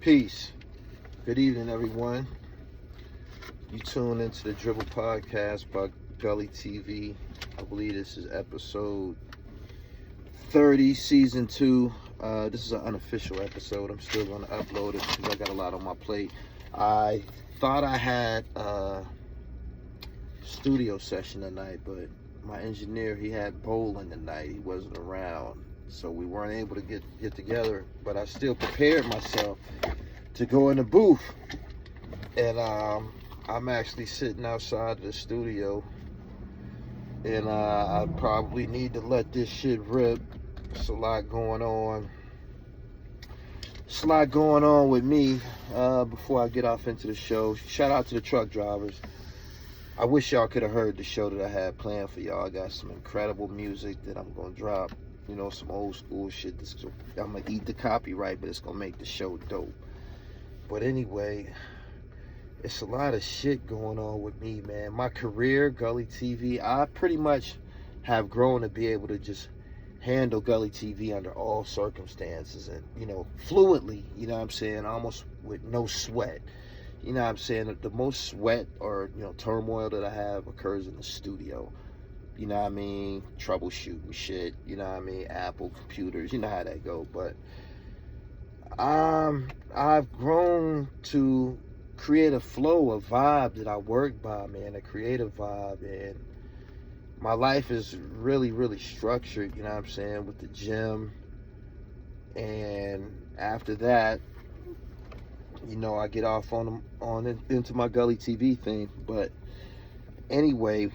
Peace. Good evening, everyone. You tune into the Dribble podcast by Gully TV. I believe this is episode 30, season 2. This is an unofficial episode. I'm still going to upload it because I got a lot on my plate. I thought I had a studio session tonight, but my engineer, he had bowling tonight. He wasn't around, so we weren't able to get together. But I still prepared myself to go in the booth, and I'm actually sitting outside of the studio, and I probably need to let this shit rip. It's a lot going on. It's a lot going on with me. Before I get off into the show, shout out to the truck drivers. I wish y'all could have heard the show that I had planned for y'all. I got some incredible music that I'm gonna drop. You know, some old school shit. I'm gonna eat the copyright, but it's gonna make the show dope. But anyway, it's a lot of shit going on with me, man. My career, Gully TV, I pretty much have grown to be able to just handle Gully TV under all circumstances and, you know, fluently, you know what I'm saying, almost with no sweat. You know what I'm saying? The most sweat or, you know, turmoil that I have occurs in the studio. You know what I mean? Troubleshooting shit, you know what I mean? Apple computers, you know how that go. But I've grown to create a flow, a vibe that I work by, man, a creative vibe, and my life is really, really structured, you know what I'm saying, with the gym, and after that, you know, I get off into my Gully TV thing. But anyway,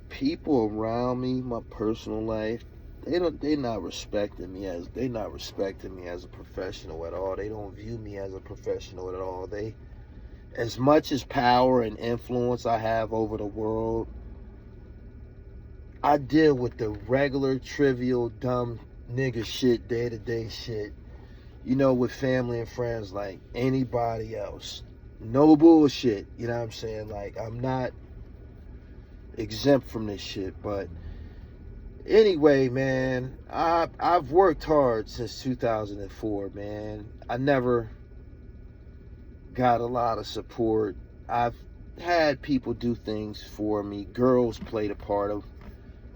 people around me, my personal life, they're not respecting me as a professional at all. They don't view me as a professional at all. As much as power and influence I have over the world, I deal with the regular, trivial, dumb nigga shit, day-to-day shit, you know, with family and friends like anybody else. No bullshit, you know what I'm saying? Like, I'm not exempt from this shit. But anyway, man, I've worked hard since 2004, man. I never got a lot of support. I've had people do things for me. Girls played a part of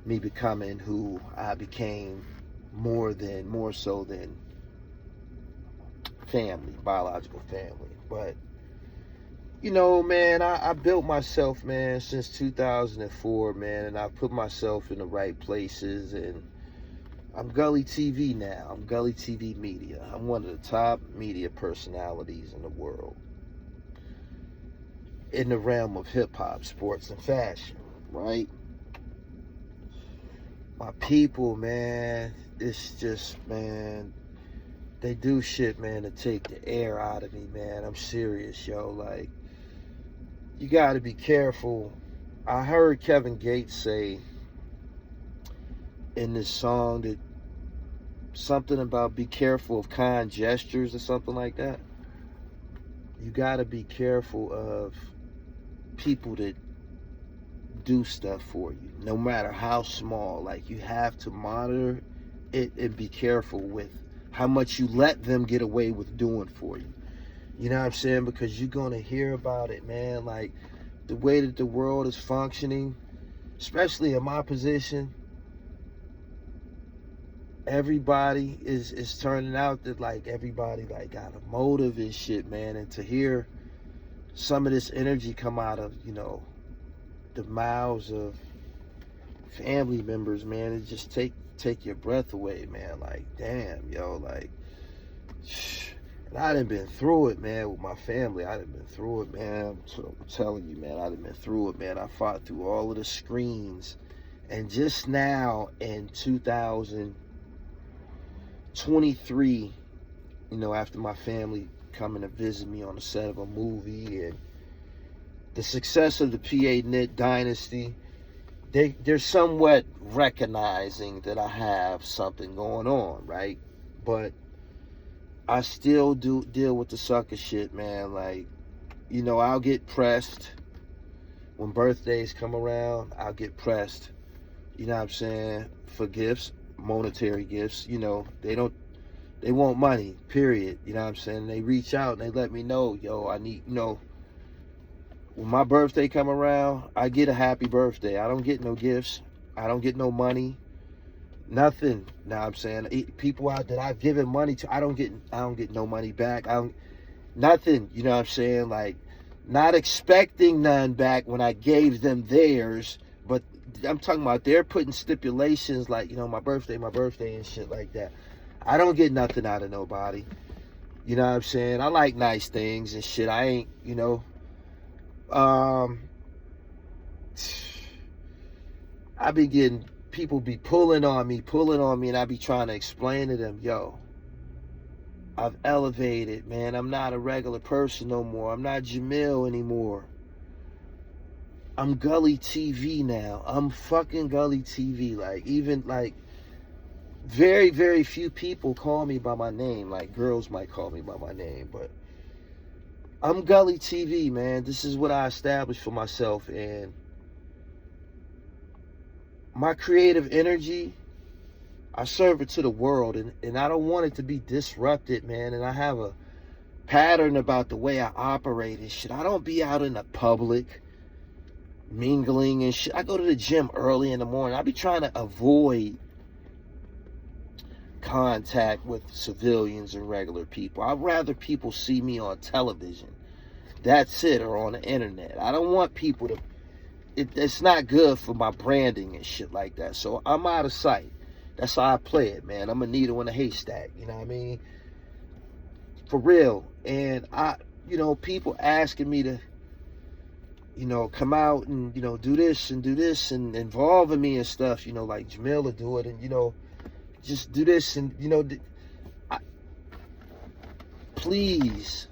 me becoming who I became, more so than family, biological family. But you know, man, I built myself, man, since 2004, man, and I put myself in the right places, and I'm Gully TV now. I'm Gully TV Media. I'm one of the top media personalities in the world in the realm of hip-hop, sports, and fashion, right? My people, man, it's just, man, they do shit, man, to take the air out of me, man. I'm serious, yo. Like, you gotta be careful. I heard Kevin Gates say in this song that something about be careful of kind gestures or something like that. You gotta be careful of people that do stuff for you, no matter how small. Like, you have to monitor it and be careful with how much you let them get away with doing for you. You know what I'm saying? Because you're going to hear about it, man. Like, the way that the world is functioning, especially in my position, everybody is turning out that, like, everybody, like, got a motive and shit, man. And to hear some of this energy come out of, you know, the mouths of family members, man, it just take your breath away, man. Like, damn, yo, like, and I done been through it, man, with my family. I done been through it, man. I'm telling you, man, I done been through it, man. I fought through all of the screens. And just now in 2023, you know, after my family coming to visit me on the set of a movie and the success of the PA Knit Dynasty, they're somewhat recognizing that I have something going on, right? But I still do deal with the sucker shit, man. Like, you know, I'll get pressed when birthdays come around. I'll get pressed, you know what I'm saying, for gifts, monetary gifts. You know, they don't They want money, period. You know what I'm saying? They reach out and they let me know, yo, I need, when my birthday come around, I get a happy birthday. I don't get no gifts. I don't get no money. Nothing. Now I'm saying people out that I've given money to, I don't get no money back. Nothing. You know what I'm saying? Like, not expecting none back when I gave them theirs, but I'm talking about they're putting stipulations like, my birthday and shit like that. I don't get nothing out of nobody. You know what I'm saying? I like nice things and shit. I ain't, I be getting, people be pulling on me, and I be trying to explain to them, yo, I've elevated, man. I'm not a regular person no more. I'm not Jamil anymore. I'm Gully TV now. I'm fucking Gully TV. Like, even, like, very, very few people call me by my name. Like, girls might call me by my name, but I'm Gully TV, man. This is what I established for myself, and my creative energy, I serve it to the world, and I don't want it to be disrupted, man. And I have a pattern about the way I operate and shit. I don't be out in the public mingling and shit. I go to the gym early in the morning. I be trying to avoid contact with civilians and regular people. I'd rather people see me on television. That's it, or on the internet. I don't want people to, it's not good for my branding and shit like that. So I'm out of sight. That's how I play it, man. I'm a needle in a haystack, you know what I mean? For real. And people asking me to, come out and, do this and involving me and stuff, like Jamil will do it, and, just do this and, please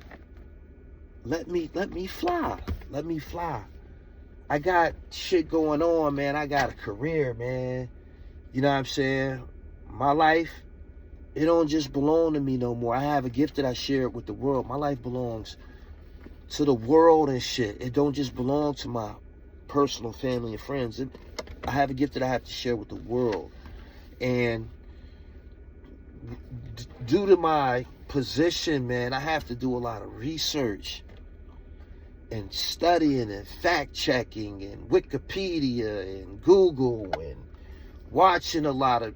let me fly. Let me fly. I got shit going on, man. I got a career, man. You know what I'm saying? My life, it don't just belong to me no more. I have a gift that I share with the world. My life belongs to the world and shit. It don't just belong to my personal family and friends. I have a gift that I have to share with the world. And due to my position, man, I have to do a lot of research and studying and fact checking and Wikipedia and Google and watching a lot of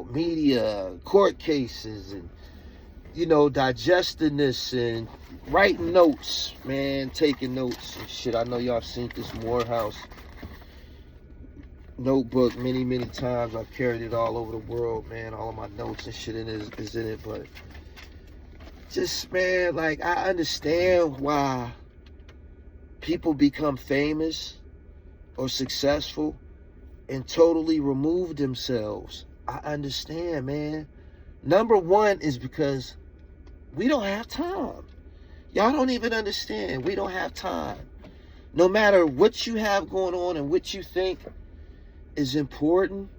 media, court cases, and digesting this and writing notes, man, taking notes and shit. I know y'all seen this Morehouse notebook many times. I've carried it all over the world, man. All of my notes and shit is in it. But just, man, like, I understand why people become famous or successful and totally remove themselves. I understand, man. Number one is because we don't have time. Y'all don't even understand. We don't have time. No matter what you have going on and what you think is important,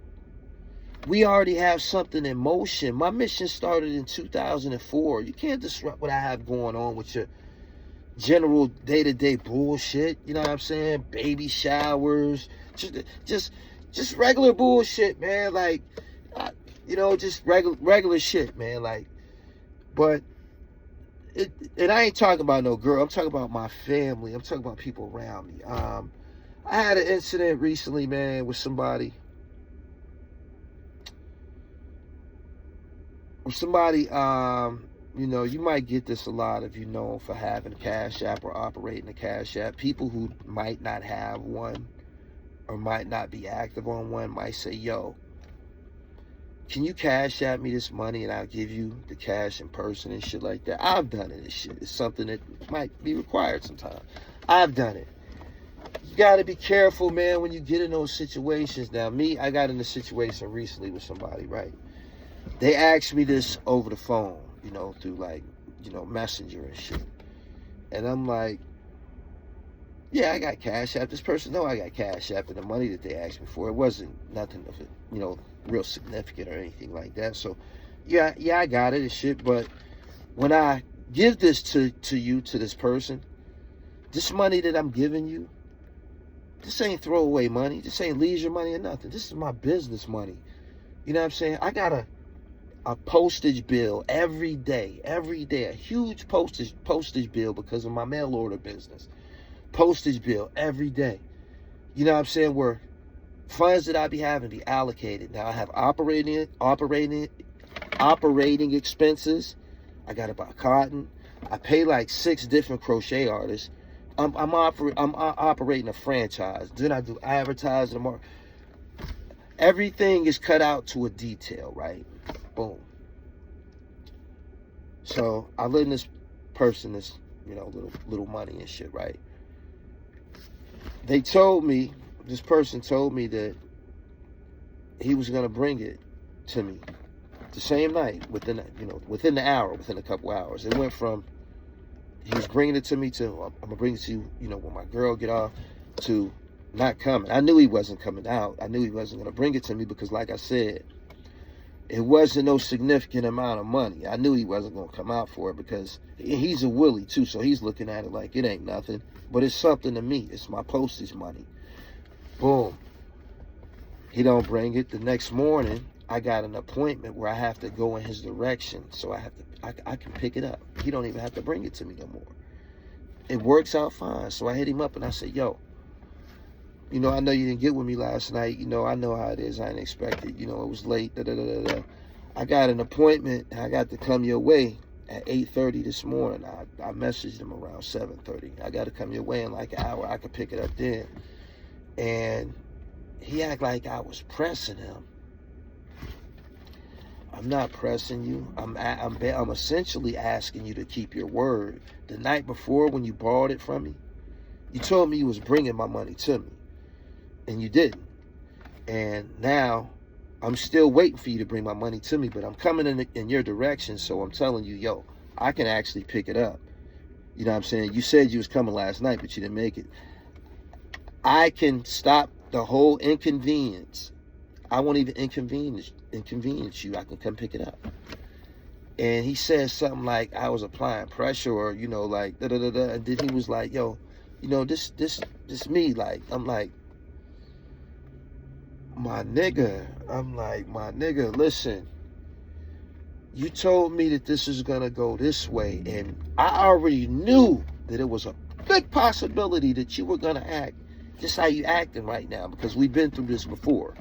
we already have something in motion. My mission started in 2004. You can't disrupt what I have going on with your general day-to-day bullshit. You know what I'm saying? Baby showers, just regular bullshit, man. Like, just regular shit, man. Like, but and I ain't talking about no girl. I'm talking about my family. I'm talking about people around me. I had an incident recently, man, with somebody. You might get this a lot if you know for having a Cash App or operating a Cash App. People who might not have one or might not be active on one might say, yo, can you Cash App me this money and I'll give you the cash in person and shit like that. I've done it and shit. It's something that might be required sometimes. I've done it. You got to be careful, man, when you get in those situations. Now, I got in a situation recently with somebody, right? They asked me this over the phone, through like, Messenger and shit. And I'm like, yeah, I got Cash App. This person know I got Cash App, and the money that they asked me for, it wasn't nothing of it, real significant or anything like that. So, yeah, I got it and shit. But when I give this to this person, this money that I'm giving you, this ain't throwaway money. This ain't leisure money or nothing. This is my business money. You know what I'm saying? I a postage bill every day, a huge postage bill because of my mail order business. Postage bill every day. You know what I'm saying? Where funds that I be having be allocated. Now I have operating expenses. I gotta buy cotton. I pay like 6 different crochet artists. I'm operating a franchise. Then I do advertising. Everything is cut out to a detail, right? Boom. So I lend this person this, little money and shit, right? This person told me that he was gonna bring it to me the same night, within the hour, within a couple hours. It went from he was bringing it to me to I'm gonna bring it to you, when my girl get off, to not coming. I knew he wasn't coming out. I knew he wasn't gonna bring it to me because, like I said, it wasn't no significant amount of money. I knew he wasn't gonna come out for it because he's a Willie too, so he's looking at it like it ain't nothing, but it's something to me. It's my postage money. Boom. He don't bring it. The next morning, I got an appointment where I have to go in his direction, so I can pick it up. He don't even have to bring it to me no more. It works out fine. So I hit him up and I said, yo, I know you didn't get with me last night. I know how it is. I didn't expect it. It was late. I got an appointment and I got to come your way at 8:30 this morning. I messaged him around 7:30. I got to come your way in like an hour. I could pick it up then. And he acted like I was pressing him. I'm not pressing you. I'm essentially asking you to keep your word. The night before, when you borrowed it from me, you told me you was bringing my money to me, and you didn't. And now I'm still waiting for you to bring my money to me, but I'm coming in your direction, so I'm telling you, yo, I can actually pick it up. You know what I'm saying? You said you was coming last night, but you didn't make it. I can stop the whole inconvenience. I won't even inconvenience you. I can come pick it up. And he said something like I was applying pressure, or like da da da da. And then he was like, yo, this me. Like, I'm like, my nigga. I'm like, my nigga, listen. You told me that this is gonna go this way, and I already knew that it was a big possibility that you were gonna act just how you acting right now, because we've been through this before.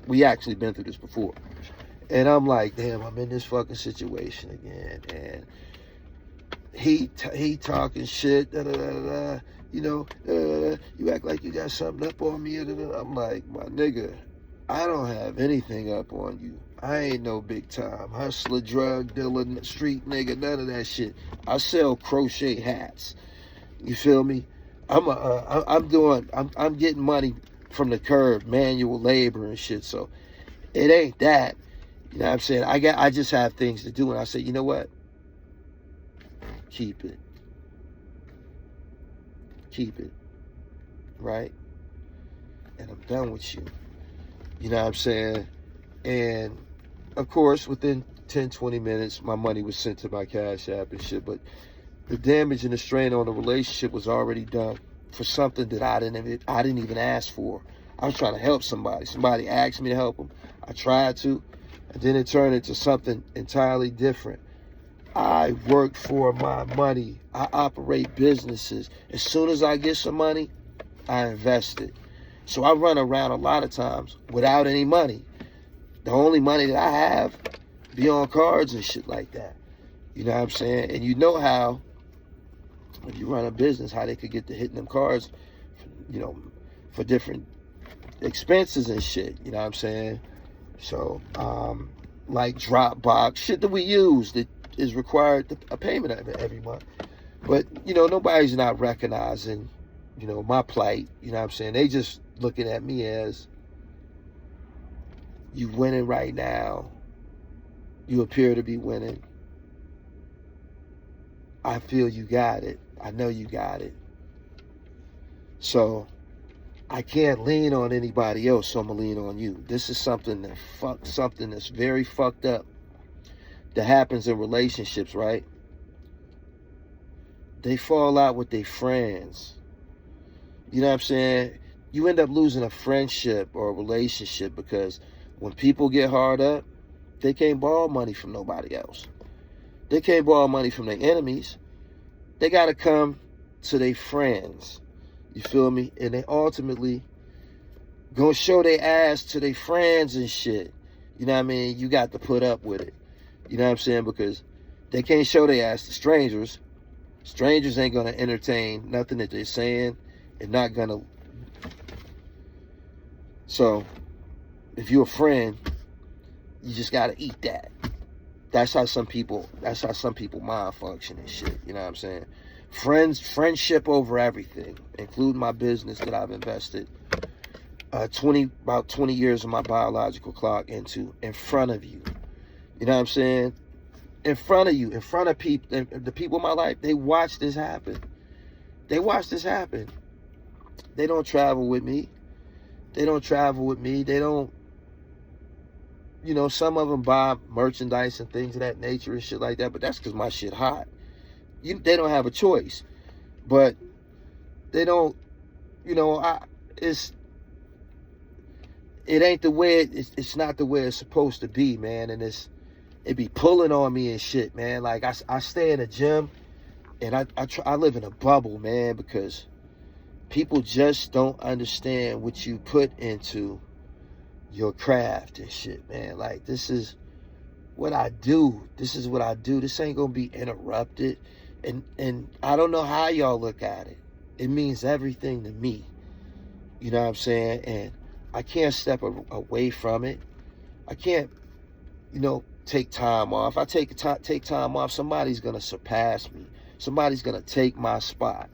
We actually been through this before. And I'm like, damn, I'm in this fucking situation again. And he talking shit, da da da da, you act like you got something up on me. Da, da, da. I'm like, my nigga, I don't have anything up on you. I ain't no big time hustler, drug dealer, street nigga, none of that shit. I sell crochet hats. You feel me? I'm getting money from the curb, manual labor and shit. So it ain't that. You know what I'm saying? I just have things to do. And I said, you know what? Keep it. Keep it. Right? And I'm done with you. You know what I'm saying? And of course, within 10, 20 minutes, my money was sent to my Cash App and shit. But the damage and the strain on the relationship was already done for something that I didn't even ask for. I was trying to help somebody. Somebody asked me to help them. I tried to, and then it turned into something entirely different. I work for my money. I operate businesses. As soon as I get some money, I invest it. So I run around a lot of times without any money. The only money that I have be on cards and shit like that. You know what I'm saying? And you know how, if you run a business, how they could get to hitting them cards, for different expenses and shit. You know what I'm saying? So, like Dropbox, shit that we use that is required a payment of it every month. But, nobody's not recognizing, my plight. You know what I'm saying? They just looking at me as, you winning right now. You appear to be winning. I feel you got it. I know you got it. So I can't lean on anybody else, so I'm gonna lean on you. This is something that's very fucked up that happens in relationships, right? They fall out with their friends. You know what I'm saying? You end up losing a friendship or a relationship because when people get hard up, They can't borrow money from nobody else. They can't borrow money from their enemies. They got to come to their friends. You feel me? And they ultimately gonna show their ass to their friends and shit. You know what I mean? You got to put up with it. You know what I'm saying? Because they can't show their ass to strangers. Strangers ain't gonna entertain nothing that they're saying and not gonna. So, if you're a friend, you just gotta eat that. That's how some people mind function and shit. You know what I'm saying? Friendship over everything, including my business that I've invested about 20 years of my biological clock into in front of you. You know what I'm saying? In front of you, in front of people, the people in my life, they watch this happen. They watch this happen. They don't travel with me. They don't, you know, some of them buy merchandise and things of that nature and shit like that, but that's because my shit hot. They don't have a choice. But they don't, you know, it ain't the way, it's not the way it's supposed to be, man, and it be pulling on me and shit, man. Like, I stay in a gym, and I live in a bubble, man, because people just don't understand what you put into your craft and shit, man. Like, this is what I do. This is what I do. This ain't gonna be interrupted. And I don't know how y'all look at it. It means everything to me. You know what I'm saying? And I can't step away from it. I can't, you know, take time off. I take time off, somebody's gonna surpass me. Somebody's gonna take my spot.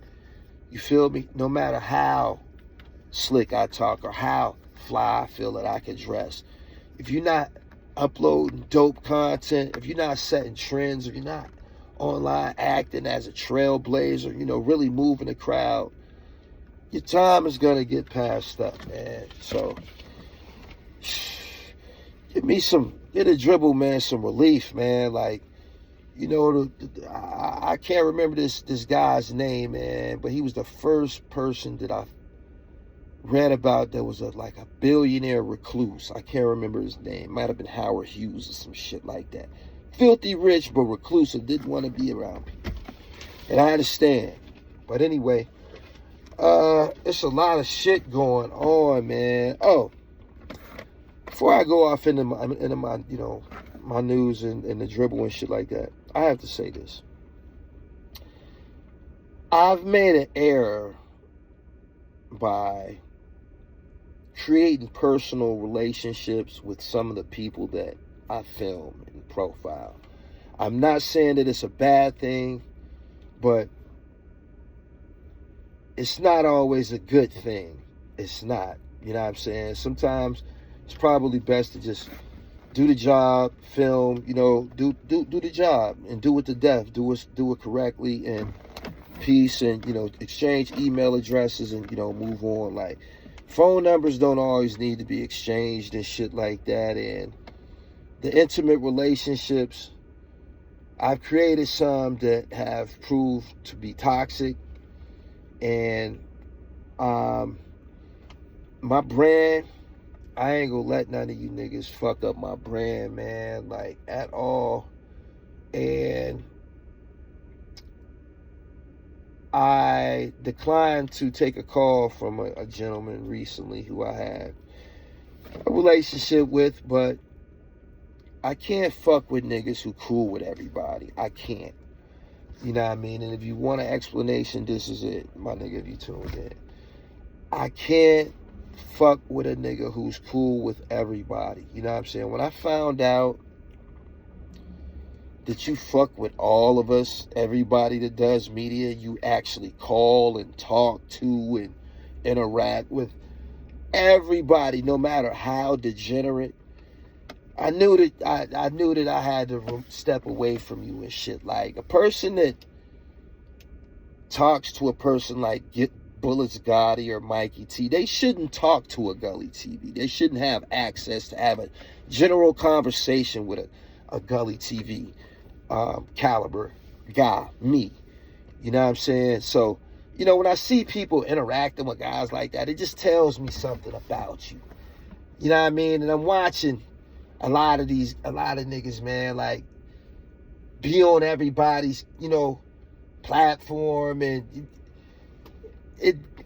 You feel me? No matter how slick I talk or how fly I feel that I can dress. If you're not uploading dope content, if you're not setting trends, if you're not online acting as a trailblazer, you know, really moving the crowd, your time is gonna get passed up, man. So get a Dribble, man, some relief, man. Like, you know, I can't remember this guy's name, man, but he was the first person that I read about that was like a billionaire recluse. I can't remember his name. Might have been Howard Hughes or some shit like that. Filthy rich, but reclusive, didn't want to be around people. And I understand. But anyway, it's a lot of shit going on, man. Oh, before I go off into my you know, my news and the Dribble and shit like that, I have to say this. I've made an error by creating personal relationships with some of the people that I film and profile. I'm not saying that it's a bad thing, but it's not always a good thing. It's not. You know what I'm saying? Sometimes it's probably best to just do the job, film, you know, do the job and do it to death. Do it correctly and peace, and, you know, exchange email addresses and, you know, move on. Like, phone numbers don't always need to be exchanged and shit like that. And the intimate relationships, I've created some that have proved to be toxic. And my brand, I ain't gonna let none of you niggas fuck up my brand, man, like, at all. And I declined to take a call from a gentleman recently who I had a relationship with, but I can't fuck with niggas who cool with everybody. I can't. You know what I mean? And if you want an explanation, this is it, my nigga, if you tuned in. I can't fuck with a nigga who's cool with everybody. You know what I'm saying? When I found out that you fuck with all of us, everybody that does media, you actually call and talk to and interact with everybody, no matter how degenerate, I knew that I had to step away from you and shit. Like, a person that talks to a person like Get Bullets Gotti or Mikey T, they shouldn't talk to a Gully TV. They shouldn't have access to have a general conversation with a Gully TV caliber guy, me. You know what I'm saying? So, you know, when I see people interacting with guys like that, it just tells me something about you. You know what I mean? And I'm watching a lot of niggas, man, like, be on everybody's, platform, and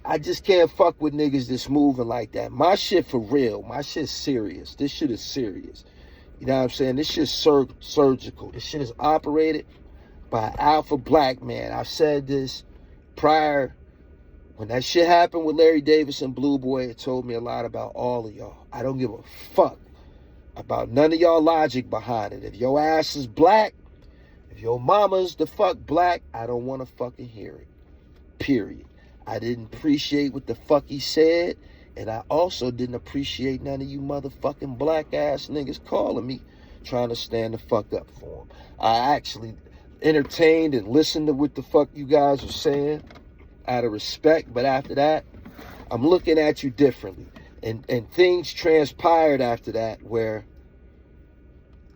I just can't fuck with niggas that's moving like that. My shit for real. My shit's serious. This shit is serious. You know what I'm saying? This shit's surgical. This shit is operated by an alpha black man. I've said this prior. When that shit happened with Larry Davis and Blue Boy, it told me a lot about all of y'all. I don't give a fuck about none of y'all logic behind it. If your ass is black, if your mama's the fuck black, I don't want to fucking hear it. Period. I didn't appreciate what the fuck he said, and I also didn't appreciate none of you motherfucking black ass niggas calling me, trying to stand the fuck up for him. I actually entertained and listened to what the fuck you guys were saying out of respect, but after that, I'm looking at you differently. And things transpired after that where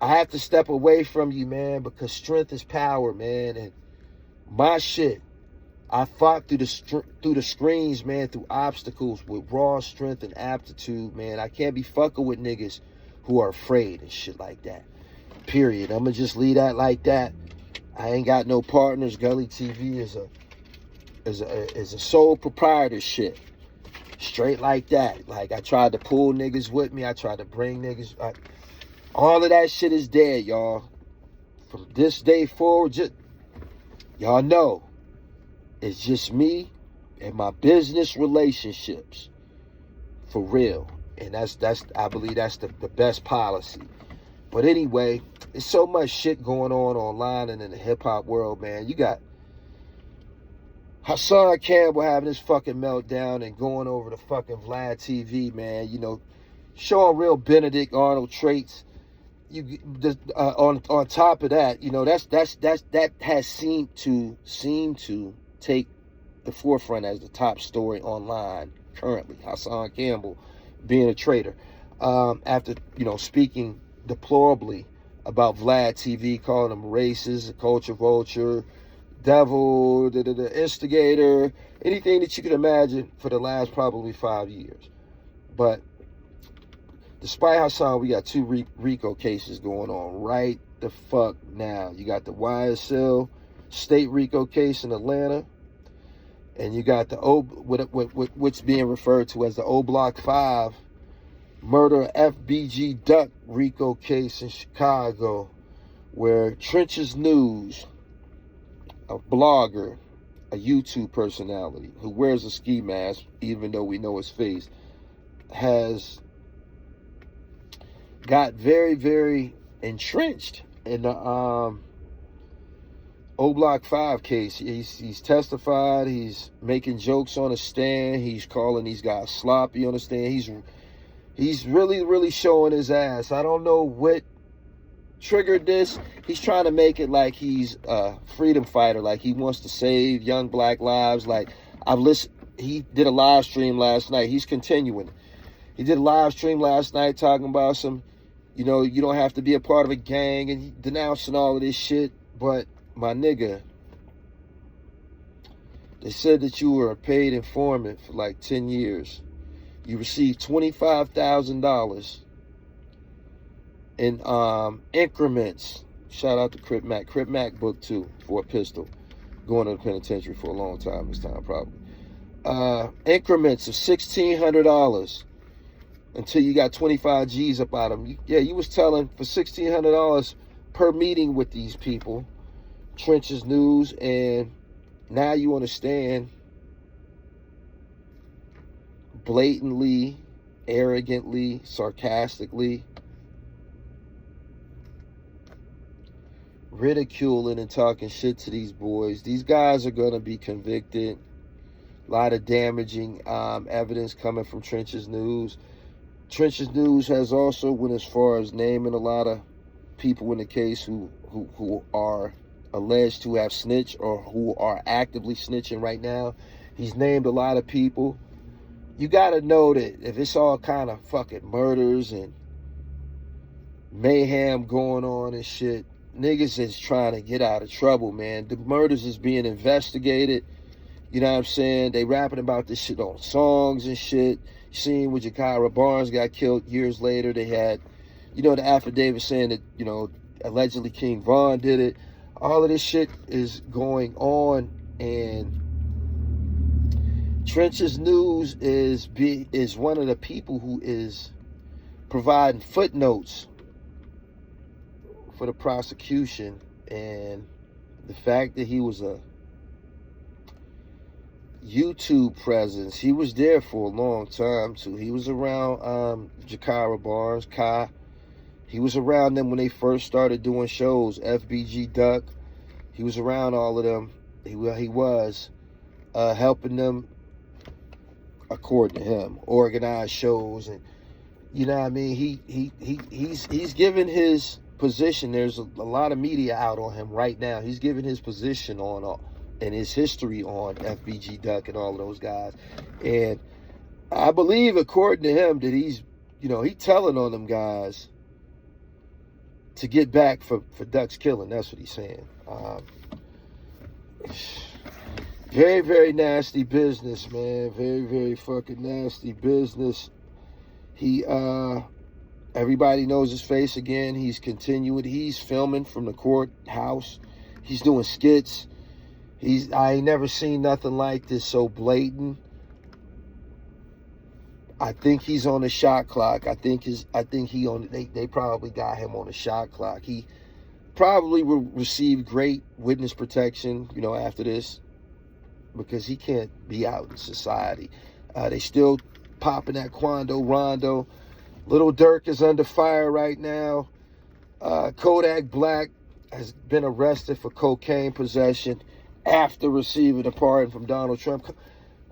I have to step away from you, man, because strength is power, man. And my shit, I fought through the screens, man, through obstacles with raw strength and aptitude, man. I can't be fucking with niggas who are afraid and shit like that. Period. I'm gonna just leave that like that. I ain't got no partners. Gully TV is a sole proprietorship. Straight like that. Like, I tried to pull niggas with me. I tried to bring niggas. All of that shit is dead, y'all. From this day forward, y'all know, it's just me and my business relationships. For real. And that's I believe that's the best policy. But anyway, there's so much shit going on online and in the hip-hop world, man. You got Hassan Campbell having his fucking meltdown and going over to fucking Vlad TV, man. Showing real Benedict Arnold traits. On top of that, that has seemed to take the forefront as the top story online currently. Hassan Campbell being a traitor, after speaking deplorably about Vlad TV, calling him racist, a culture vulture, devil, the instigator, anything that you could imagine for the last probably 5 years. But despite Hassan, we got 2 RICO cases going on right the fuck now. You got the YSL state RICO case in Atlanta, and you got the what's being referred to as the O Block 5 murder FBG Duck RICO case in Chicago, where Trenches News, a blogger, a YouTube personality who wears a ski mask, even though we know his face, has got very, very entrenched in the O Block 5 case. He's testified. He's making jokes on the stand. He's calling these guys sloppy on the stand. He's really, really showing his ass. I don't know what triggered this. He's trying to make it like he's a freedom fighter, like he wants to save young black lives. Like, I've listened. He did a live stream last night. He's continuing. He did a live stream last night talking about some, you don't have to be a part of a gang, and he denouncing all of this shit. But my nigga, they said that you were a paid informant for like 10 years. You received $25,000 in increments. Shout out to Crip Mac. Crip Mac booked 2 for a pistol. Going to the penitentiary for a long time this time, probably. Increments of $1,600 until you got 25 G's up out of them. You was telling for $1,600 per meeting with these people, Trenches News, and now you understand blatantly, arrogantly, sarcastically ridiculing and talking shit to these boys. These guys are going to be convicted. A lot of damaging evidence coming from Trenches News. Trenches News has also went as far as naming a lot of people in the case who are alleged to have snitched or who are actively snitching right now. He's named a lot of people. You got to know that if it's all kind of fucking murders and mayhem going on and shit, niggas is trying to get out of trouble, man. The murders is being investigated. You know what I'm saying? They rapping about this shit on songs and shit. You seen when Jakira Barnes got killed years later, they had the affidavit saying that, allegedly King Von did it. All of this shit is going on, and Trenches News is one of the people who is providing footnotes for the prosecution, and the fact that he was a YouTube presence, he was there for a long time too. He was around Jakara Barnes, Kai. He was around them when they first started doing shows. FBG Duck. He was around all of them. He was helping them, according to him, organize shows, and you know what I mean. He's given his position. There's a lot of media out on him right now. He's giving his position on and his history on FBG Duck and all of those guys, and I believe, according to him, that he's telling on them guys to get back for Duck's killing. That's what he's saying. Very, very nasty business, man. Very, very fucking nasty business. Everybody knows his face again. He's continuing. He's filming from the courthouse. He's doing skits. I ain't never seen nothing like this so blatant. I think he's on the shot clock. They probably got him on the shot clock. He probably will receive great witness protection, after this, because he can't be out in society. They still popping that Quando Rondo. Little Dirk is under fire right now. Kodak Black has been arrested for cocaine possession after receiving a pardon from Donald Trump.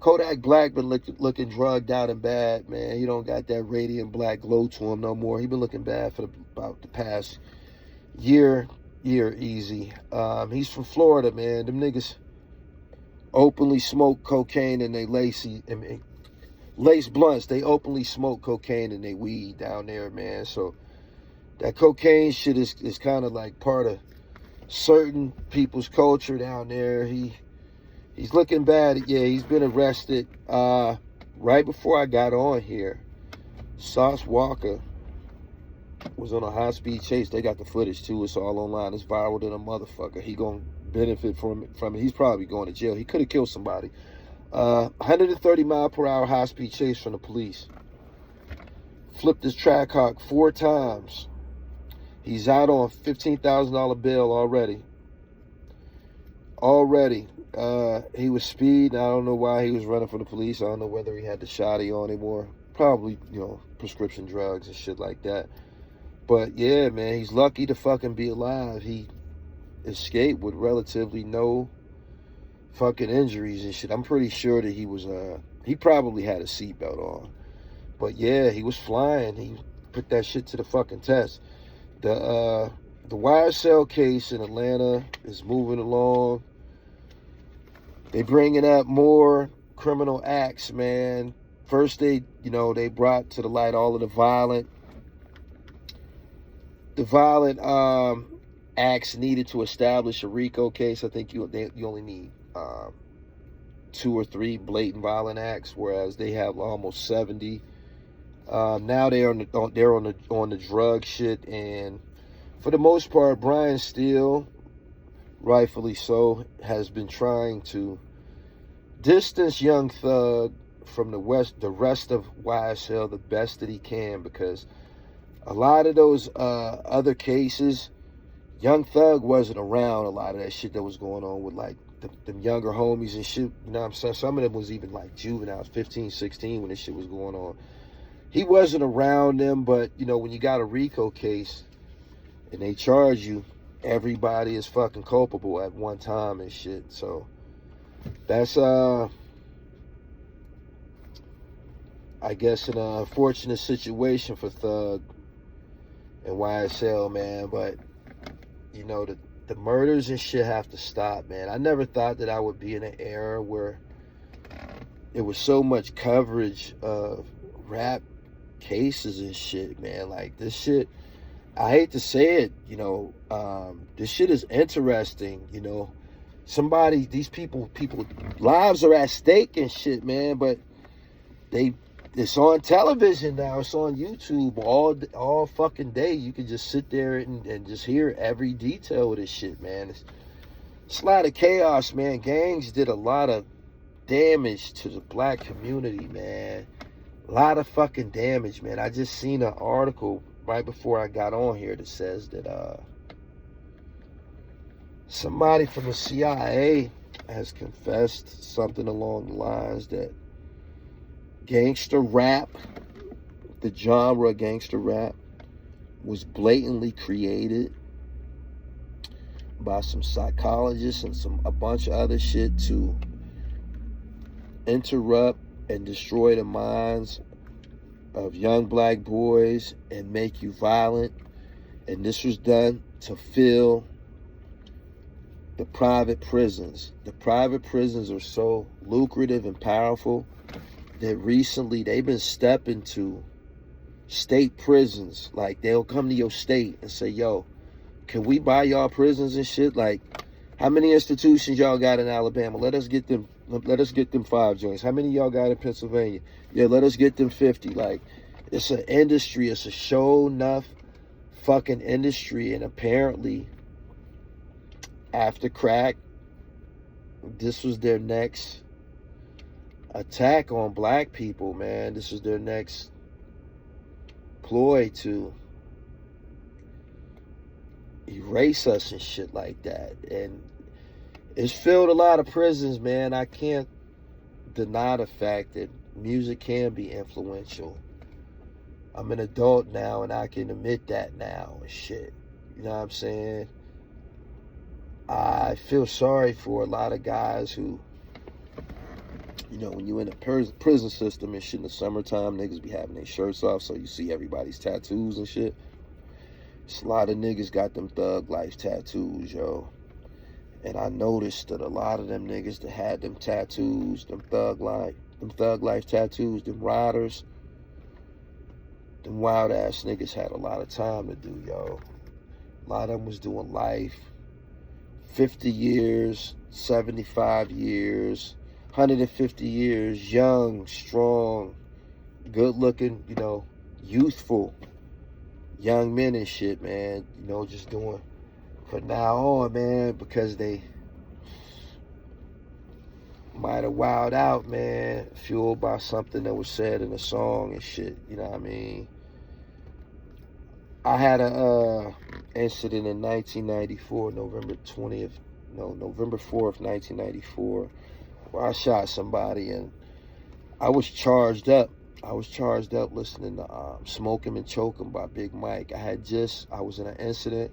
Kodak Black been looking drugged out and bad, man. He don't got that radiant black glow to him no more. He been looking bad for about the past year easy. He's from Florida, man. Them niggas openly smoke cocaine and they lace blunts. They openly smoke cocaine and they weed down there, man. So that cocaine shit is kind of like part of certain people's culture down there. He's looking bad. Yeah, he's been arrested. Right before I got on here, Sauce Walker was on a high-speed chase. They got the footage too. It's all online. It's viral than a motherfucker. He gonna benefit from it. He's probably going to jail. He could have killed somebody. 130 mile per hour high-speed chase from the police. Flipped his track hawk 4 times. He's out on $15,000 bail already. He was speeding. I don't know why he was running from the police. I don't know whether he had the shotty on him or probably, prescription drugs and shit like that. But yeah, man, he's lucky to fucking be alive. He escaped with relatively no fucking injuries and shit. I'm pretty sure that he probably had a seatbelt on. But yeah, he was flying. He put that shit to the fucking test. The YSL case in Atlanta is moving along. They bringing up more criminal acts, man. First, they brought to the light all of the violent acts needed to establish a RICO case. I think you only need 2 or 3 blatant violent acts, whereas they have almost 70. Now they're on the drug shit, and for the most part, Brian Steele, rightfully so, has been trying to distance Young Thug from the rest of YSL the best that he can, because a lot of those other cases, Young Thug wasn't around a lot of that shit that was going on with like them younger homies and shit. You know what I'm saying? Some of them was even like juveniles, 15, 16 when this shit was going on. He wasn't around them, but when you got a RICO case and they charge you, everybody is fucking culpable at one time and shit. So that's I guess an unfortunate situation for Thug and YSL, man. But the murders and shit have to stop, man. I never thought that I would be in an era where there was so much coverage of rap cases and shit, man. Like, this shit, I hate to say it, this shit is interesting, these people lives are at stake and shit, man, but they it's on television now. It's on YouTube all fucking day. You can just sit there and just hear every detail of this shit, man. It's a lot of chaos, man. Gangs did a lot of damage to the black community, man. A lot of fucking damage, man. I just seen an article right before I got on here that says that somebody from the CIA has confessed something along the lines that gangster rap, the genre of gangster rap, was blatantly created by some psychologists and a bunch of other shit to interrupt and destroy the minds of young black boys and make you violent. And this was done to fill the private prisons. The private prisons are so lucrative and powerful that recently they've been stepping to state prisons. Like, they'll come to your state and say, yo, can we buy y'all prisons and shit? Like, how many institutions y'all got in Alabama? Let us get them 5 joints. How many y'all got in Pennsylvania? Yeah, let us get them 50. Like, it's an industry. It's a show enough fucking industry. And apparently, after crack, this was their next attack on black people, man. This is their next ploy to erase us and shit like that. And it's filled a lot of prisons, man. I can't deny the fact that music can be influential. I'm an adult now and I can admit that now and shit. You know what I'm saying? I feel sorry for a lot of guys who, you know, when you're in a prison system and shit in the summertime, niggas be having their shirts off so you see everybody's tattoos and shit. It's a lot of niggas got them thug life tattoos, yo. And I noticed that a lot of them niggas that had them tattoos, them thug life tattoos, them riders, them wild ass niggas had a lot of time to do, yo. A lot of them was doing life, 50 years, 75 years, 150 years, young, strong, good looking, you know, youthful young men and shit, man. You know, just doing from now on, man, because they might have wowed out, man, fueled by something that was said in a song and shit. You know what I mean? I had a incident in 1994, November 4th, 1994, where I shot somebody and I was charged up. Listening to Smoke 'Em and Choke 'Em by Big Mike. I was in an incident.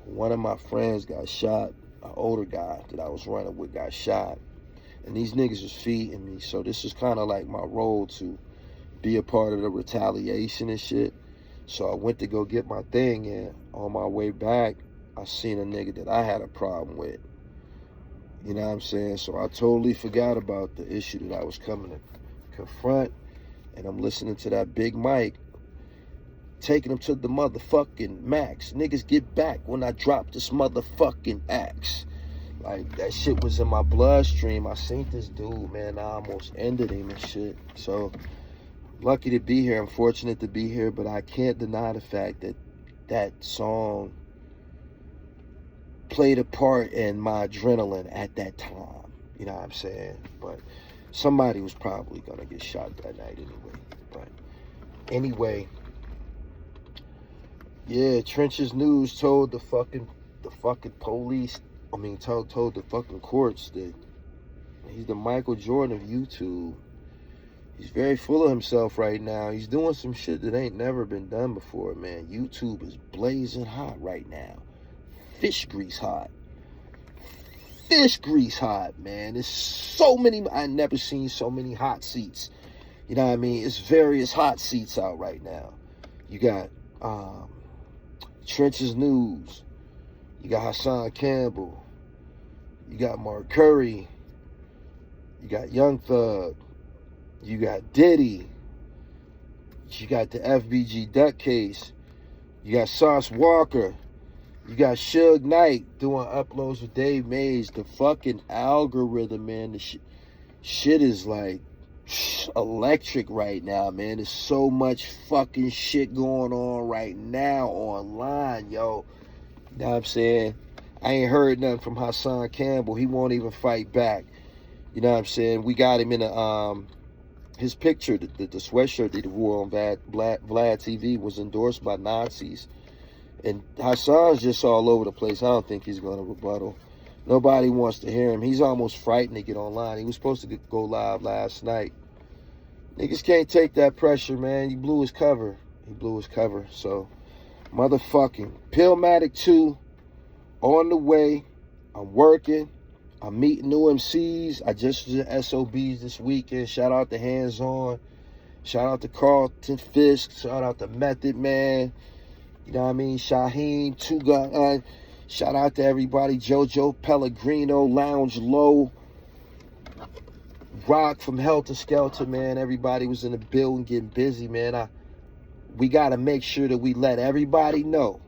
One of my friends got shot. An older guy that I was running with got shot. And these niggas was feeding me. So this is kind of like my role to be a part of the retaliation and shit. So I went to go get my thing, and on my way back, I seen a nigga that I had a problem with. You know what I'm saying? So I totally forgot about the issue that I was coming to confront. And I'm listening to that Big Mike, taking him to the motherfucking max. Niggas get back when I drop this motherfucking axe. Like, that shit was in my bloodstream. I seen this dude, man. I almost ended him and shit. So, lucky to be here. I'm fortunate to be here. But I can't deny the fact that that song played a part in my adrenaline at that time. You know what I'm saying? But somebody was probably going to get shot that night anyway. But anyway, yeah, Trenches News told the fucking police, told the fucking courts that he's the Michael Jordan of YouTube. He's very full of himself right now. He's doing some shit that ain't never been done before, man. YouTube is blazing hot right now. Fish grease hot. Fish grease hot, man. There's so many. I never seen so many hot seats. You know what I mean? It's various hot seats out right now. You got Trenches News. You got Hassan Campbell. You got Mark Curry. You got Young Thug. You got Diddy. You got the FBG Duck case. You got Sauce Walker. You got Suge Knight doing uploads with Dave Mays. The fucking algorithm, man. The shit is like electric right now, man. There's so much fucking shit going on right now online, yo. You know what I'm saying? I ain't heard nothing from Hassan Campbell. He won't even fight back. You know what I'm saying? We got him in his picture, the sweatshirt that he wore on Vlad TV was endorsed by Nazis. And Hassan's just all over the place. I don't think he's going to rebuttal. Nobody wants to hear him. He's almost frightened to get online. He was supposed to go live last night. Niggas can't take that pressure, man. He blew his cover. So, motherfucking Pillmatic 2 on the way. I'm working. I'm meeting new MCs. I just was at SOBs this weekend. Shout out to Hands On. Shout out to Carlton Fisk. Shout out to Method Man. You know what I mean? Shaheen, Two Gun. Shout out to everybody. JoJo Pellegrino, Lounge Low. Rock from Helter Skelter, man. Everybody was in the building getting busy, man. We got to make sure that we let everybody know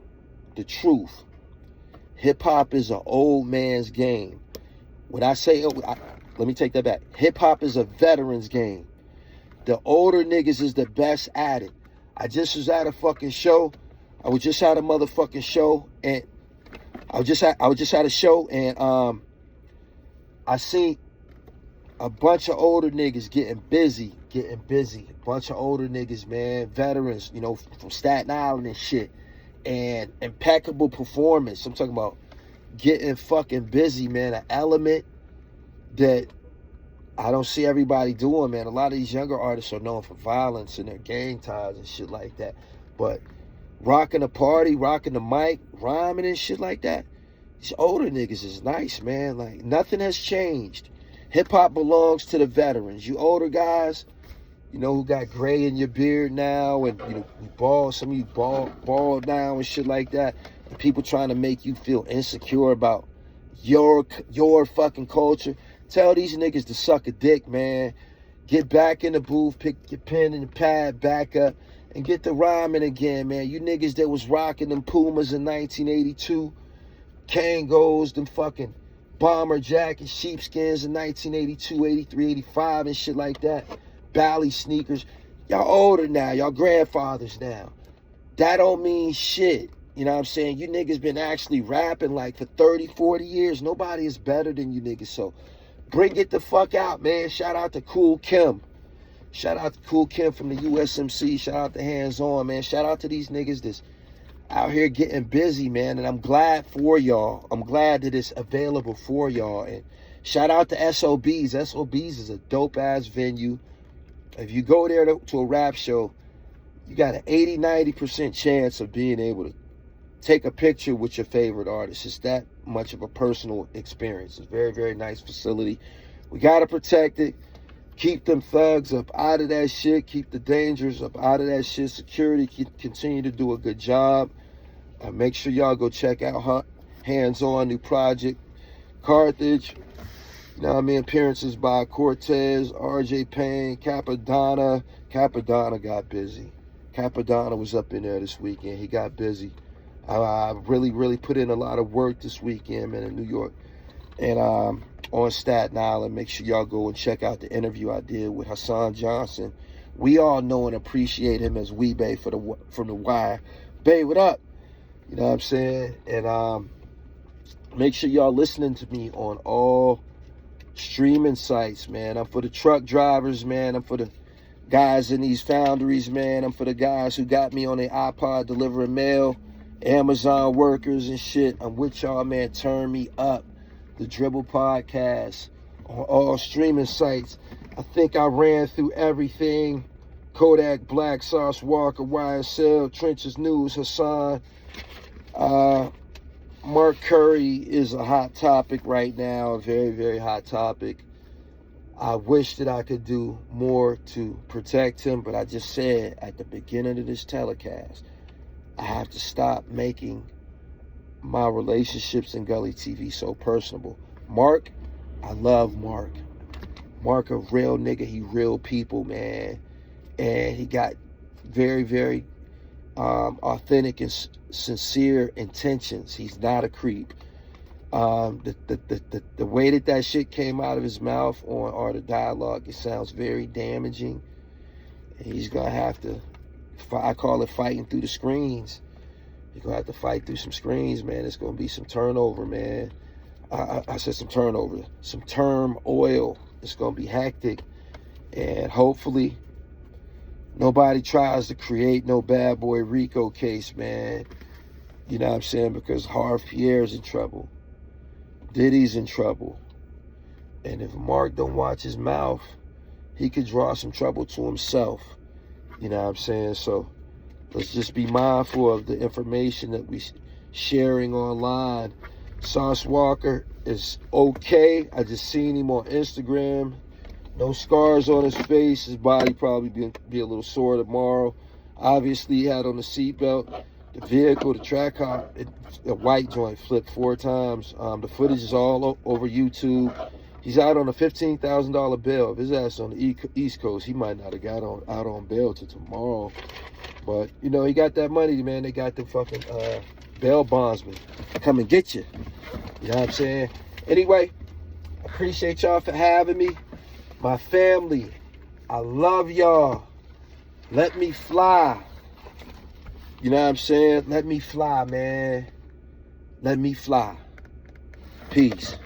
the truth. Hip-hop is an old man's game. When I say, let me take that back. Hip-hop is a veteran's game. The older niggas is the best at it. I just was at a fucking show. I was just at a motherfucking show, and I was just at a show, and I seen a bunch of older niggas getting busy. A bunch of older niggas, man, veterans, you know, from Staten Island and shit, and impeccable performance. I'm talking about getting fucking busy, man. An element that I don't see everybody doing, man. A lot of these younger artists are known for violence and their gang ties and shit like that, but rocking a party, rocking the mic, rhyming and shit like that, these older niggas is nice, man. Like, nothing has changed. Hip-hop belongs to the veterans. You older guys, you know, who got gray in your beard now, and, you know, you bald, some of you bald now and shit like that, and people trying to make you feel insecure about your fucking culture. Tell these niggas to suck a dick, man. Get back in the booth, pick your pen and the pad back up, and get the rhyming again, man. You niggas that was rocking them Pumas in 1982, Kangos, them fucking bomber jackets, sheepskins in 1982, 83, 85 and shit like that. Bally sneakers. Y'all older now. Y'all grandfathers now. That don't mean shit. You know what I'm saying? You niggas been actually rapping like for 30, 40 years. Nobody is better than you niggas. So bring it the fuck out, man. Shout out to Cool Kim. Shout out to Cool Kim from the USMC. Shout out to Hands On, man. Shout out to these niggas that's out here getting busy, man. And I'm glad for y'all. I'm glad that it's available for y'all. And shout out to SOBs. SOBs is a dope-ass venue. If you go there to a rap show, you got an 80-90% chance of being able to take a picture with your favorite artist. It's that much of a personal experience. It's a very, very nice facility. We got to protect it. Keep them thugs up out of that shit. Keep the dangers up out of that shit. Security continue to do a good job. Make sure y'all go check out Hands On new project, Carthage. You know what I mean? Appearances by Cortez, RJ Payne, Capadonna. Capadonna got busy. Capadonna was up in there this weekend. He got busy. I really, really put in a lot of work this weekend, man, in New York. And on Staten Island, make sure y'all go and check out the interview I did with Hassan Johnson. We all know and appreciate him as Weebay from The Wire. Bay, what up? You know what I'm saying? And make sure y'all listening to me on all streaming sites, man. I'm for the truck drivers, man. I'm for the guys in these foundries, man. I'm for the guys who got me on their iPod delivering mail, Amazon workers and shit. I'm with y'all, man. Turn me up. The Dribble Podcast on all streaming sites. I think I ran through everything. Kodak Black, Sauce Walker, YSL, Trenches News, Hassan. Mark Curry is a hot topic right now, a very, very hot topic. I wish that I could do more to protect him, but I just said at the beginning of this telecast, I have to stop making my relationships in Gully TV so personable. Mark, I love Mark. Mark a real nigga, he real people, man. And he got very, very authentic and sincere intentions. He's not a creep. The way that shit came out of his mouth or the dialogue, it sounds very damaging. And he's gonna have to, I call it fighting through the screens. He's gonna have to fight through some screens, man. It's gonna be some turnover, man. I said some turnover, some turmoil. It's gonna be hectic, and hopefully nobody tries to create no bad boy Rico case, man. You know what I'm saying? Because Harv Pierre's in trouble. Diddy's in trouble. And if Mark don't watch his mouth, he could draw some trouble to himself. You know what I'm saying? So let's just be mindful of the information that we sharing online. Sauce Walker is okay. I just seen him on Instagram. No scars on his face. His body probably be a little sore tomorrow. Obviously, he had on the seatbelt. The vehicle, the track car, the white joint flipped 4 times. The footage is all over YouTube. He's out on a $15,000 bail. If his ass on the East Coast, he might not have got out on bail till tomorrow. But, you know, he got that money, man. They got the fucking bail bondsman. Come and get you. You know what I'm saying? Anyway, I appreciate y'all for having me. My family, I love y'all. Let me fly. You know what I'm saying? Let me fly, man. Let me fly. Peace.